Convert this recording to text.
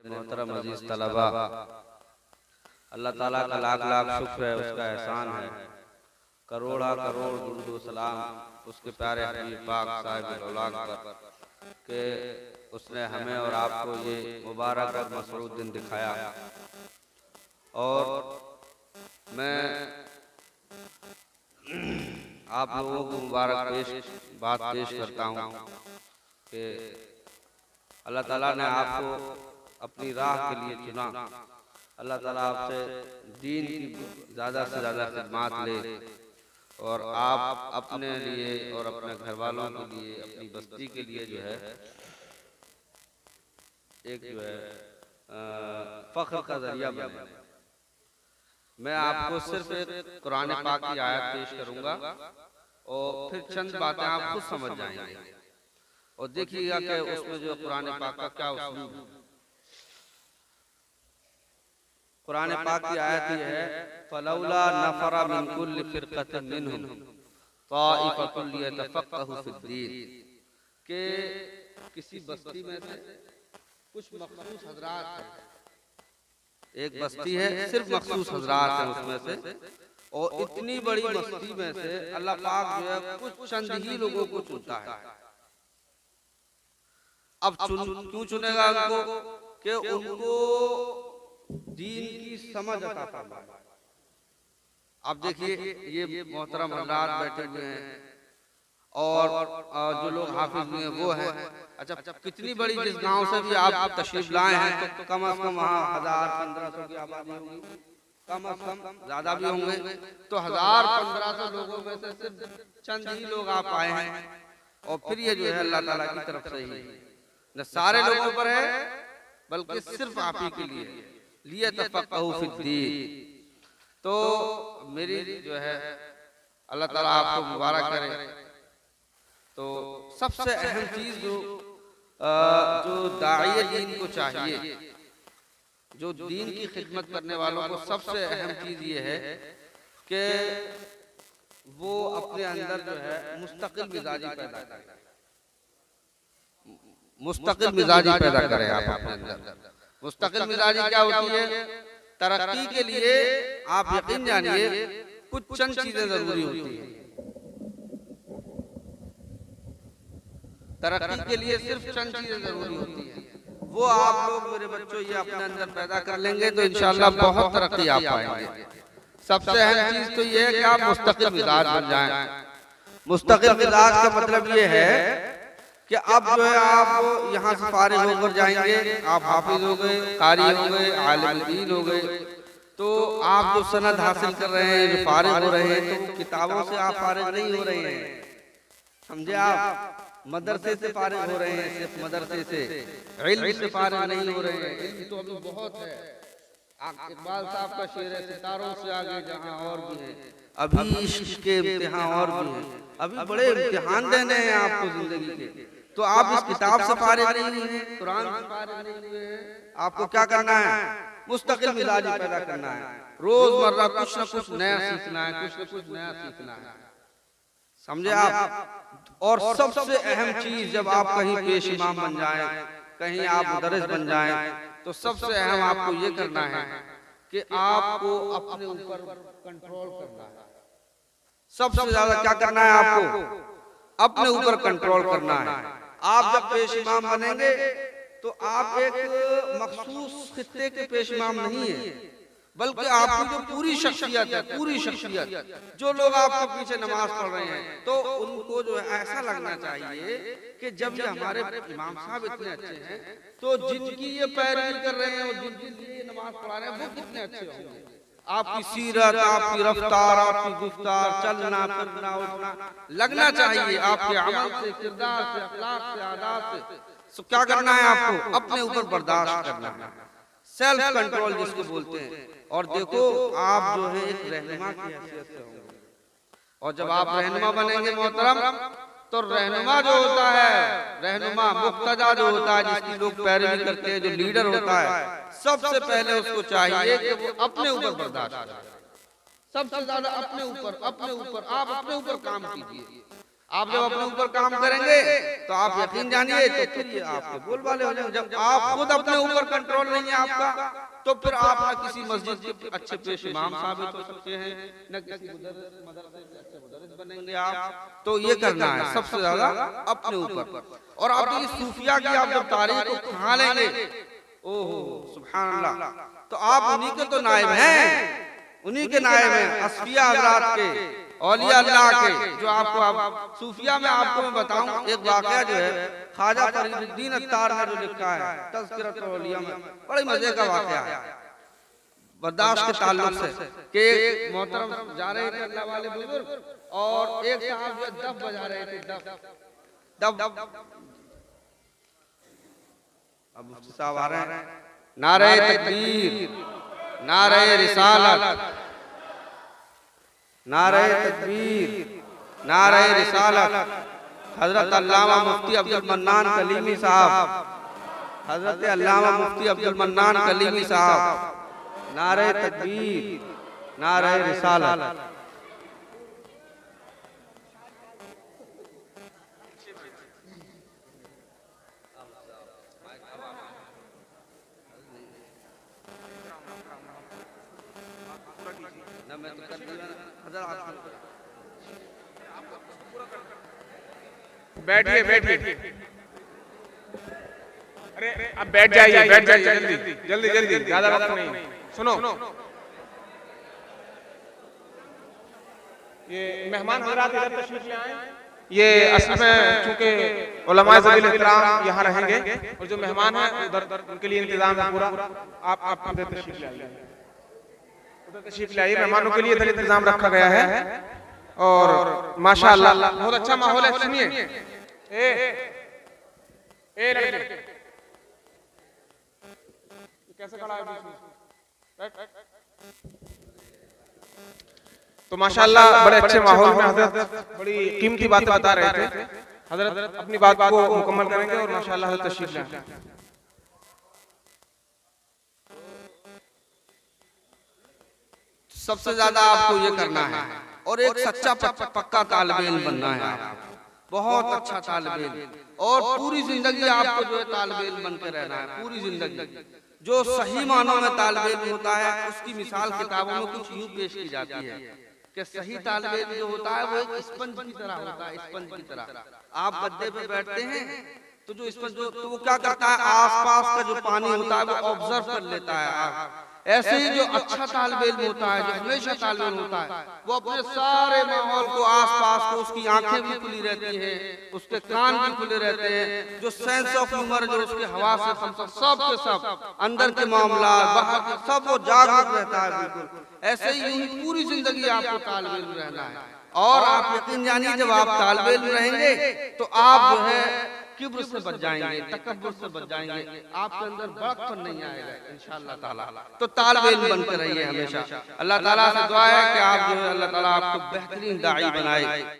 मोहतरम अजीज तलबा, अल्लाह ताला का लाख लाख शुक्र है, उसका एहसान है, करोड़ा करोड़ दुरूद सलाम उसके प्यारे हबीब पाक साहिब औलाद पर कि उसने हमें और आपको ये मुबारक और मसरूद दिन दिखाया। और मैं आप लोगों को मुबारक बात पेश करता हूँ कि अल्लाह ताला ने आपको अपनी राह के लिए चुना। अल्लाह ताला आपसे दीन की ज़्यादा से ज़्यादा खिदमत ले और आप अपने लिए और अपने घर वालों के लिए, अपनी बस्ती के लिए जो है एक जो है फ़ख्र का ज़रिया बने। मैं आपको सिर्फ एक कुरान पाक की आयत पेश करूँगा और फिर चंद बातें आप खुद समझ जाएंगे और देखिएगा कि उसमें जो कुरान पाक का क्या उस्लूब है। कुरान पाक की आयत ये है, फलौला नफरा मिन कुल्लि फिरक़तिन मिनहुम ताइफ़तुन लियतफ़क़्क़हू फ़िद्दीन, के किसी बस्ती में से कुछ मखसूस हजरात हैं, एक बस्ती है सिर्फ मखसूस हजरात हैं उसमें से, और इतनी बड़ी बस्ती में से अल्लाह पाक जो है कुछ चंद ही लोगों को चुनता है। अब क्यों चुनेगा उनको? कि उनको दीन की समझ अता फरमाए। अब देखिए ये मोहतरम हज़रात बैठे हुए हैं और जो लोग हाफिज हुए हैं वो हैं। अच्छा, कितनी बड़ी जिस गांव से भी आप तशरीफ लाए हैं तो कम से कम वहाँ 1000-1500 की आबादी होगी, कम से कम, ज्यादा भी होंगे। तो 1000-1500 लोगों में से सिर्फ चंद ही लोग आप आए हैं और फिर ये जो है अल्लाह ताला की तरफ से ही न सारे लोगों पर है बल्कि सिर्फ आप ही के लिए तफ़क़्क़हू फ़िद्दीन। तो मेरी जो है अल्लाह ताला आपको मुबारक करे। तो सबसे अहम चीज जो दाई दीन को चाहिए, जो दीन की खिदमत करने वालों को सबसे अहम चीज ये है कि वो अपने अंदर जो है मुस्तकिल मिजाजी पैदा करें। मुस्तकिल मिजाजी पैदा करें आप अपने अंदर। मुस्तकिल मिजाजी क्या होती है? तरक्की के लिए आप यकीन जानिए कुछ चंद चीजें जरूरी होती हैं। तरक्की के लिए सिर्फ चंद चीजें जरूरी होती हैं, वो आप लोग मेरे बच्चों ये अपने अंदर पैदा कर लेंगे तो इंशाअल्लाह बहुत तरक्की आप पाएंगे। सबसे अहम चीज तो ये है कि आप मुस्तकिल मिजाज बन जाएं। मुस्तकिल मिजाज का मतलब ये है कि अब जो है आप यहाँ से फारिग होकर जाएंगे, आप हाफिज हो गए, कारी हो गए, आलिम दीन हो गए, तो आप जो सनद हासिल कर रहे हैं, जो फारिग हो रहे हैं, तो किताबों से आप फारिग नहीं हो रहे हैं, समझे? आप मदरसे से फारिग हो रहे हैं, सिर्फ मदरसे से, इल्म से फारिग नहीं हो रहे हैं। इल्म तो अभी बहुत है। इकबाल साहब का शेर है, सितारों से आगे जहां और भी है, अभी इश्क के इम्तिहान और भी है, अभी बड़े इम्तिहान देने हैं आपको जिंदगी के। तो आप इस किताब से फारिग नहीं हुए हैं, कुरान से फारिग नहीं हुए हैं, आपको क्या करना है? मुस्तकिल मिजाजी पैदा करना है। रोजमर्रा कुछ न कुछ नया सीखना है, कुछ न कुछ नया सीखना है, समझे आप? और सबसे अहम चीज, जब आप कहीं पेश इमाम बन जाएं, कहीं आप मुदर्रिस बन जाएं, तो सबसे अहम आपको ये करना है कि आपको अपने ऊपर कंट्रोल करना है। सबसे ज्यादा क्या करना है आपको? अपने ऊपर कंट्रोल करना है। आप जब पेश इमाम बनेंगे तो आप एक मखसूस खित्ते के पेश इमाम नहीं है, बल्कि आपकी जो पूरी शख्सियत है, पूरी शख्सियत, जो लोग आपके पीछे नमाज पढ़ रहे हैं, तो उनको जो है ऐसा लगना चाहिए कि जब ये हमारे इमाम साहब इतने अच्छे हैं, तो जिनकी ये पैरवी कर रहे हैं और जिनके लिए नमाज पढ़ा रहे हैं वो कितने अच्छे होंगे। आपकी सीरत, आपकी रफ्तार, आपकी गुफ्तार, चलना फिरना उठना लगना चाहिए आपके अमल से, किरदार से, अखलाक से, आदात से। क्या करना है आपको? अपने ऊपर बर्दाश्त करना है, सेल्फ कंट्रोल जिसको बोलते हैं। और देखो आप जो है एक रहनुमा की हैसियत से होंगे, और जब आप रहनुमा बनेंगे मोहतरम, तो रहनुमा जो होता है, रहनुमा मुक्तदा जो होता है, जिसकी लोग पैरवी करते हैं, जो लीडर होता है, सबसे पहले उसको चाहिए कि वो अपने ऊपर बर्दाश्त करे। सबसे ज्यादा अपने ऊपर आप अपने ऊपर काम कीजिए। आप जब अपने ऊपर काम करेंगे तो आप यकीन जानिए तो फिर ये आपके बोल वाले हो जाएंगे। जब आप खुद अपने ऊपर कंट्रोल नहीं है आपका, तो फिर आप न किसी मस्जिद के अच्छे पेश इमाम साबित हो सकते हैं, न किसी मदरसे के अच्छे मुदर्रिस बनेंगे आप। तो ये करना है सबसे ज्यादा अपने ऊपर। और आप ये सूफिया की आप जब तारीख को खा लेंगे, ओहो सुभान अल्लाह, तो आप उन्हीं के तो नायब हैं, उन्हीं के नायब हैं, असफिया हजरात के, औलिया अल्लाह के। जो आपको आप सूफिया में आपको मैं बताऊं एक वाकया जो है, ख्वाजा फरीदुद्दीन अत्तार ने जो लिखा है तज़किरतुल औलिया में, बड़े मजे का वाकया है बर्दाश्त के ताल्लुक से, कि मोहतरम जा रहे थे अल्लाह वाले बुजुर्ग, और एक साहब जो दफ बजा रहे थे, दफ अब साहब आ रहे हैं, नारे तकबीर, नारे रिसालत, नारे तकबीर, नारे रिसालत। हजरत अल्लामा मुफ्ती अब्दुल मन्नान कलीमी साहब, हजरत अल्लामा मुफ्ती अब्दुल मन्नान कलीमी साहब, नारे तकबीर, नारे रिसालत। बैठिए बैठिए, अरे अब बैठ जाइए, बैठ जाइए, जल्दी जल्दी जल्दी, ज्यादा वक्त नहीं। सुनो, ये मेहमान हजरात इधर तशरीफ ले आए। ये असल में चूंकि उलमाए ज़वील इहतराम यहाँ रहेंगे, और जो मेहमान हैं उधर उनके लिए इंतजाम है पूरा। आप इधर तशरीफ ले आइए, उधर तशरीफ ले आइए, मेहमानों के लिए इधर इंतजाम रखा गया है। और माशाअल्लाह बहुत अच्छा माहौल है। सुनिए, लड़के कैसे खड़ा है बीच में? तो माशाअल्लाह बड़े अच्छे माहौल में हजरत बड़ी कीमती बातें बता रहे थे। हजरत अपनी बात को मुकम्मल करेंगे और माशाअल्लाह हजरत तशरीफ ले आए। सबसे ज्यादा आपको ये करना है, और एक सच्चा पक्का तालिब इल्म बनना है आपको, बहुत अच्छा तालिब इल्म, और पूरी जिंदगी आपको जो है तालिब इल्म बन के रहना है, पूरी जिंदगी। जो सही मानों में तालिब इल्म होता है उसकी मिसाल किताबों में कुछ यूं पेश की जाती है कि सही तालिब इल्म जो होता है वो एक स्पंज की तरह होता है, स्पंज की तरह। आप गद्दे पे बैठते हैं तो जो स्पंज तो वो क्या करता है, आसपास का जो पानी होता है वो ऑब्जर्व कर लेता है। ऐसे ही जो अच्छा तालिब इल्म होता है, जो हमेशा तालिब इल्म होता है, वो अपने सारे माहौल को, आसपास को, उसकी आंखें भी खुली रहती हैं, उसके कान भी खुले रहते हैं, जो सेंस ऑफ ह्यूमर जो उसके हवा से सब के सब अंदर के मामला बाहर के सब वो जागरूक रहता है बिल्कुल। ऐसे ही पूरी जिंदगी आपको तालिब इल्म रहना है। और आप यकीन जानिए जब आप तालिब इल्म रहेंगे तो आप जो है किब्र से बच जाएंगे, तकब्बुर से बच जाएंगे, आपके अंदर बड़कपन नहीं आएगा इंशाअल्लाह ताला। तो तालिब इल्म बनकर रहिए हमेशा। अल्लाह ताला से दुआ है कि आप जो है अल्लाह ताला आपको बेहतरीन दाई बनाए।